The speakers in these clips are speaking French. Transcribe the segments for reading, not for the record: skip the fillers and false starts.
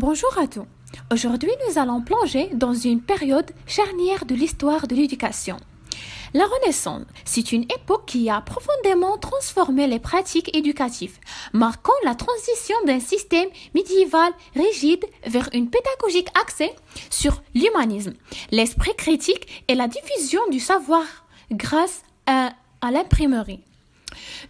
Bonjour à tous. Aujourd'hui, nous allons plonger dans une période charnière de l'histoire de l'éducation. La Renaissance, c'est une époque qui a profondément transformé les pratiques éducatives, marquant la transition d'un système médiéval rigide vers une pédagogie axée sur l'humanisme, l'esprit critique et la diffusion du savoir grâce à l'imprimerie.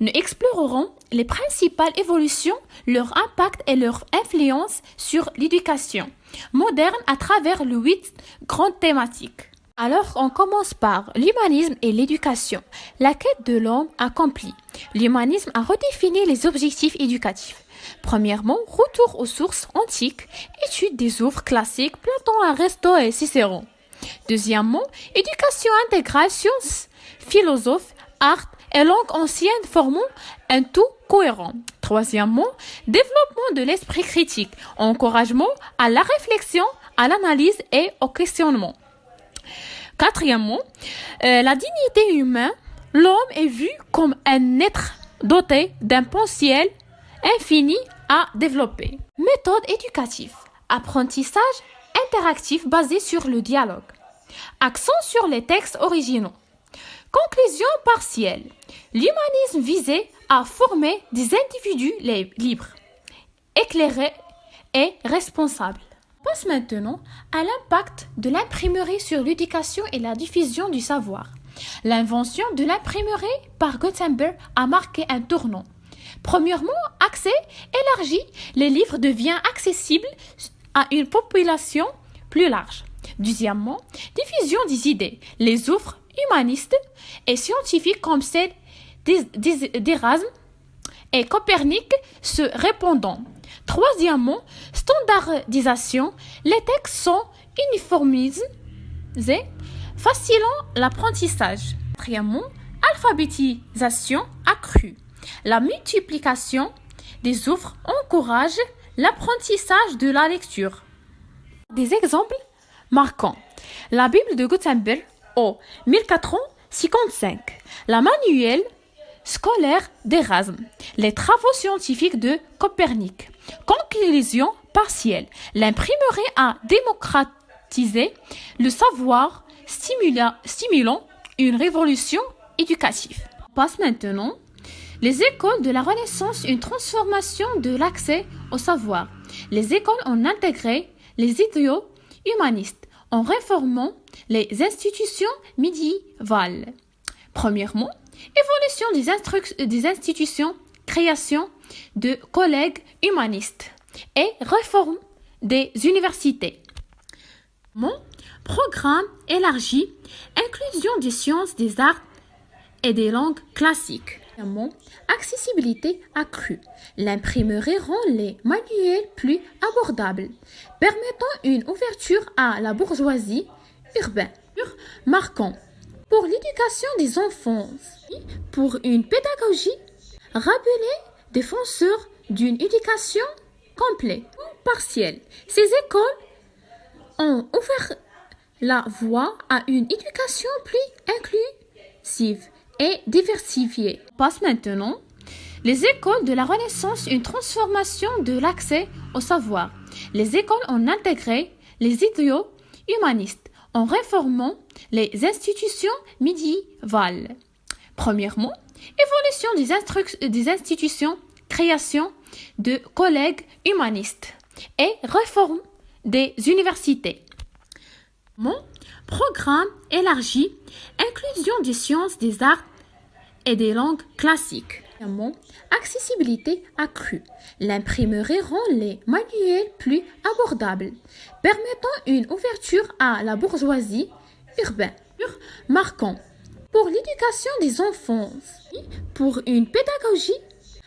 Nous explorerons les principales évolutions, leur impact et leur influence sur l'éducation moderne à travers les 8 grandes thématiques. Alors, on commence par l'humanisme et l'éducation, la quête de l'homme accomplie. L'humanisme a redéfini les objectifs éducatifs. Premièrement, retour aux sources antiques, étude des œuvres classiques, Platon, Aristote et Cicéron. Deuxièmement, éducation intégrale, sciences, philosophes, art et langue ancienne formant un tout cohérent. Troisièmement, développement de l'esprit critique, encouragement à la réflexion, à l'analyse et au questionnement. Quatrièmement, la dignité humaine, l'homme est vu comme un être doté d'un potentiel infini à développer. Méthode éducative, apprentissage interactif basé sur le dialogue, accent sur les textes originaux. Conclusion partielle. L'humanisme visait à former des individus libres, éclairés et responsables. On passe maintenant à l'impact de l'imprimerie sur l'éducation et la diffusion du savoir. L'invention de l'imprimerie par Gutenberg a marqué un tournant. Premièrement, accès élargi, les livres deviennent accessibles à une population plus large. Deuxièmement, diffusion des idées, les œuvres humanistes et scientifiques comme celles d'Erasme et Copernic se répondant. Troisièmement, standardisation, les textes sont uniformisés, facilant l'apprentissage. Quatrièmement, alphabétisation accrue. La multiplication des œuvres encourage l'apprentissage de la lecture. Des exemples marquants. La Bible de Gutenberg au 1455, la manuel scolaire d'Erasme, les travaux scientifiques de Copernic. Conclusion partielle. L'imprimerie a démocratisé le savoir, stimulant une révolution éducative. On passe maintenant les écoles de la Renaissance, une transformation de l'accès au savoir. Les écoles ont intégré les idéaux humanistes en réformant les institutions médiévales. Premièrement, évolution des institutions, création de collèges humanistes et réforme des universités. Programme élargi, inclusion des sciences, des arts et des langues classiques. Accessibilité accrue. L'imprimerie rend les manuels plus abordables, permettant une ouverture à la bourgeoisie urbaine. Marquant. Pour l'éducation des enfants, pour une pédagogie, rappeler défenseur d'une éducation complète ou partielle. Ces écoles ont ouvert la voie à une éducation plus inclusive et diversifiée. On passe maintenant les écoles de la Renaissance, une transformation de l'accès au savoir. Les écoles ont intégré les idéaux humanistes en réformant les institutions médiévales. Premièrement, évolution des institutions, création de collèges humanistes et réforme des universités. Programme élargi, inclusion des sciences, des arts et des langues classiques. Accessibilité accrue. L'imprimerie rend les manuels plus abordables, permettant une ouverture à la bourgeoisie urbaine. Marquant. Pour l'éducation des enfants, pour une pédagogie,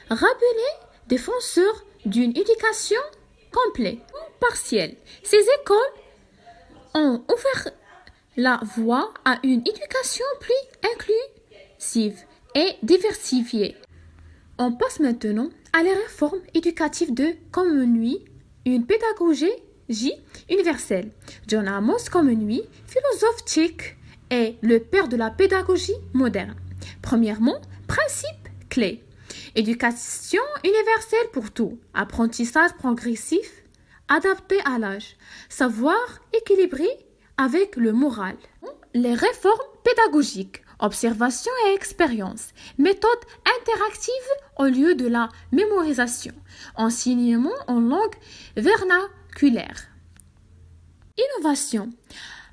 rappeler défenseur d'une éducation complète ou partielle. Ces écoles ont ouvert la voie à une éducation plus inclusive et diversifiée. On passe maintenant à la réforme éducative de Comenius, une pédagogie universelle. John Amos Comenius, philosophe tchèque, est le père de la pédagogie moderne. Premièrement, principe clé. Éducation universelle pour tout. Apprentissage progressif adapté à l'âge, savoir équilibré avec le moral. Les réformes pédagogiques, observation et expérience, méthode interactive au lieu de la mémorisation, enseignement en langue vernaculaire. Innovation,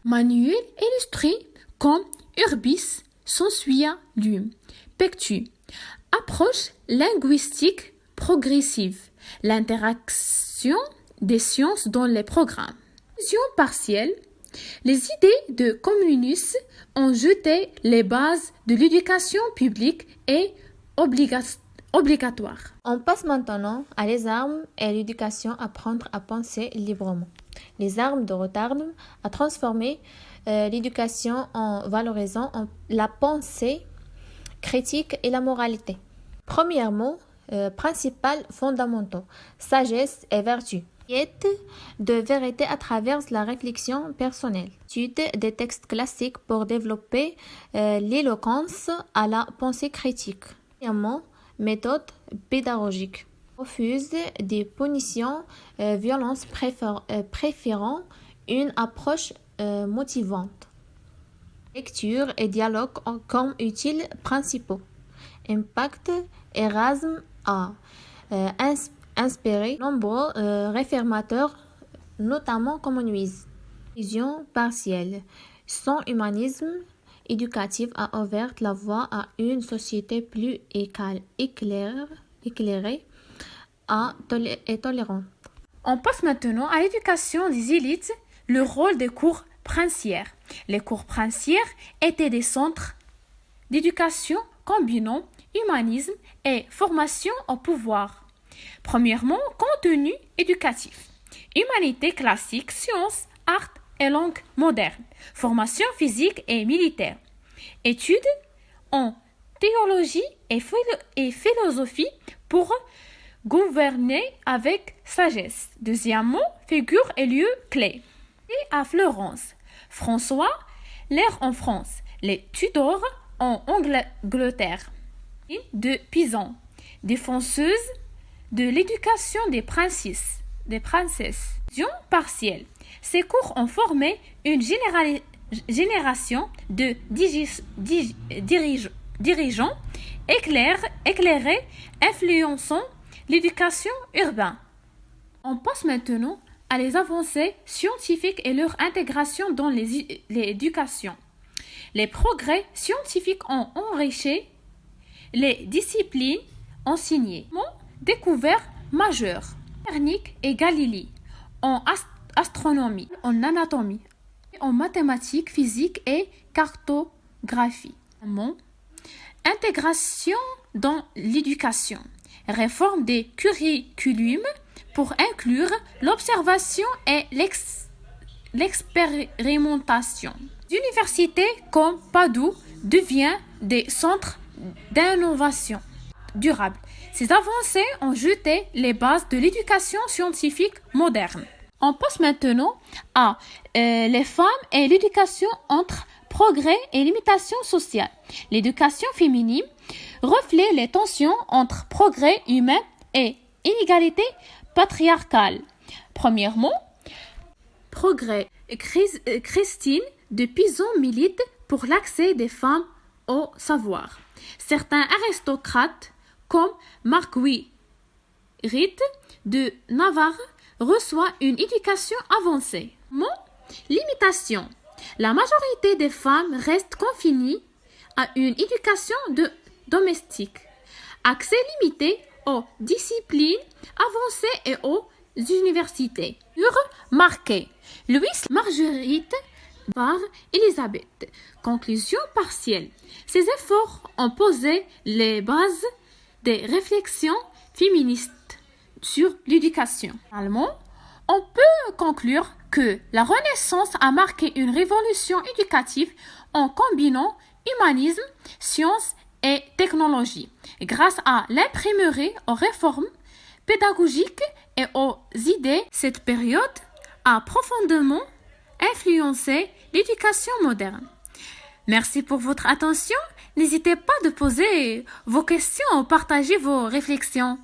manuel illustré comme Urbis, Sensuia, Lume, Pectu. Approche linguistique progressive, l'interaction des sciences dans les programmes. Vision partielle, les idées de Comenius ont jeté les bases de l'éducation publique et obligatoire. On passe maintenant à les armes et l'éducation, apprendre à penser librement. Les armes de Rotterdam a transformé l'éducation en valorisant la pensée critique et la moralité. Premièrement, principal fondamentaux, sagesse et vertu. Quête de vérité à travers la réflexion personnelle. Étude des textes classiques pour développer l'éloquence à la pensée critique. Premièrement, méthode pédagogique. Refuse des punitions violences préférant une approche motivante. Lecture et dialogue comme utiles principaux. Impact Erasme a inspiré nombreux réformateurs, notamment Comenius. Vision partielle. Son humanisme éducatif a ouvert la voie à une société plus éclairée et tolérante. On passe maintenant à l'éducation des élites, le rôle des cours princières. Les cours princières étaient des centres d'éducation combinant humanisme et formation au pouvoir. Premièrement, contenu éducatif. Humanité classique, sciences, art et langue moderne. Formation physique et militaire. Études en théologie et philosophie pour gouverner avec sagesse. Deuxièmement, figure et lieu clés. Et à Florence, François, l'ère en France, les Tudors en Angleterre. De Pizan, défenseuse de l'éducation des princesses. Vision partielle. Ces cours ont formé une génération de dirigeants éclairés, influençant l'éducation urbaine. On passe maintenant à les avancées scientifiques et leur intégration dans l'éducation. Les progrès scientifiques ont enrichi les disciplines enseignées. Découvert majeur. Copernic et Galilée en astronomie, en anatomie, en mathématiques, physique et cartographie. Intégration dans l'éducation. Réforme des curriculums pour inclure l'observation et l'expérimentation. Universités comme Padoue deviennent des centres d'innovation durable. Ces avancées ont jeté les bases de l'éducation scientifique moderne. On passe maintenant à les femmes et l'éducation entre progrès et limitation sociale. L'éducation féminine reflète les tensions entre progrès humain et inégalité patriarcale. Premièrement, progrès. Christine de Pizan milite pour l'accès des femmes au savoir. Certains aristocrates comme Marguerite de Navarre reçoit une éducation avancée. Limitation. La majorité des femmes restent confinées à une éducation domestique. Accès limité aux disciplines avancées et aux universités. Marqué. Louis Marguerite par Elisabeth. Conclusion partielle. Ces efforts ont posé les bases des réflexions féministes sur l'éducation. Finalement, on peut conclure que la Renaissance a marqué une révolution éducative en combinant humanisme, sciences et technologie. Grâce à l'imprimerie, aux réformes pédagogiques et aux idées, cette période a profondément influencé l'éducation moderne. Merci pour votre attention. N'hésitez pas de poser vos questions ou partager vos réflexions.